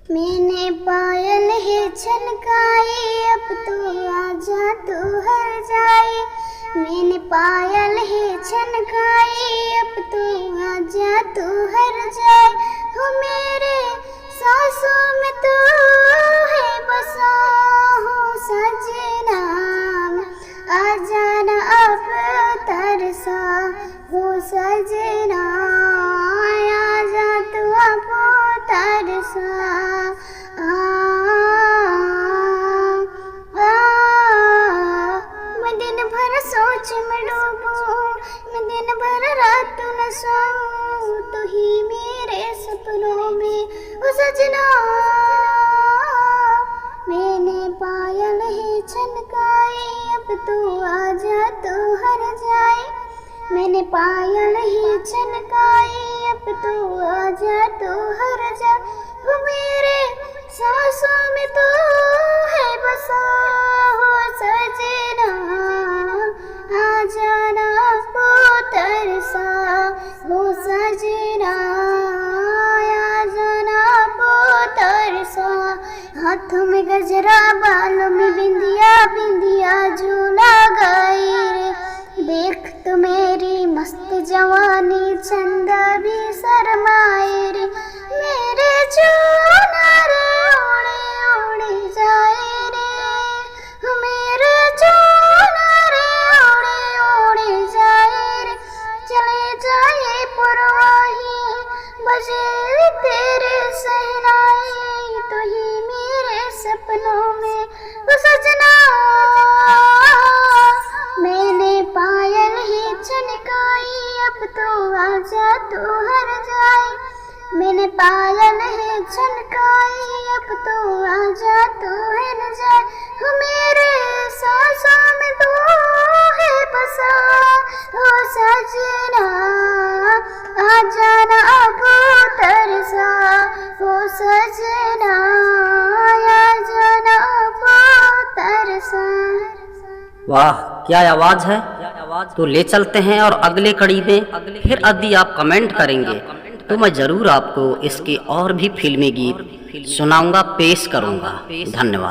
मैंने पायल है छनकाई, अब तो आजा तू हर जाए। मैंने पायल है छनकाई, अब तो आजा तू हर जाए। हो मेरे सांसों में तू है बसा, हो सजना आ जाना अब तरसा, हो सजना आ जा तू अब तरसा। मैं दिन भर सोच में डूबूं, मैं दिन भर रात न सोऊं, तू ही मेरे सपनों में ओ सजना। मैंने पायल है छनकाई, अब तू आजा तू हर जाए। मैंने पायल है छनकाई, अब तू आजा तू हर जाए। वो मेरे सांसों में तू है बसा, हो सजना आ जाना वो तरसा, हो सजना आ जाना वो तरसा। हाथों में गजरा, बालों में बिंदिया, बिंदिया झूला गई रे। देख तो मेरी मस्त जवानी, चंदा भी शर्माए रे। मेरे चुनर उड़े उड़े जाए रे, मेरे चुनर उड़े उड़े जाए रे। चले जाए पुरवाही, बजे तेरे सहनाई, तो ही मेरे सपनों में वो सजना। मैंने पायल ही छनकाई, अब तो आजा तू हर जाए। मैंने पायल है छनकाई, अब तो आजा तू हर जाए। हो मेरे सांसों में तू है बसा, हो सजना आ जाना अब तरसा, हो सजना आ जाना अब तरसा। वाह क्या आवाज है। तो ले चलते हैं और अगले कड़ी में फिर यदि आप कमेंट करेंगे तो मैं जरूर आपको इसके और भी फिल्मी गीत सुनाऊंगा, पेश करूंगा। धन्यवाद।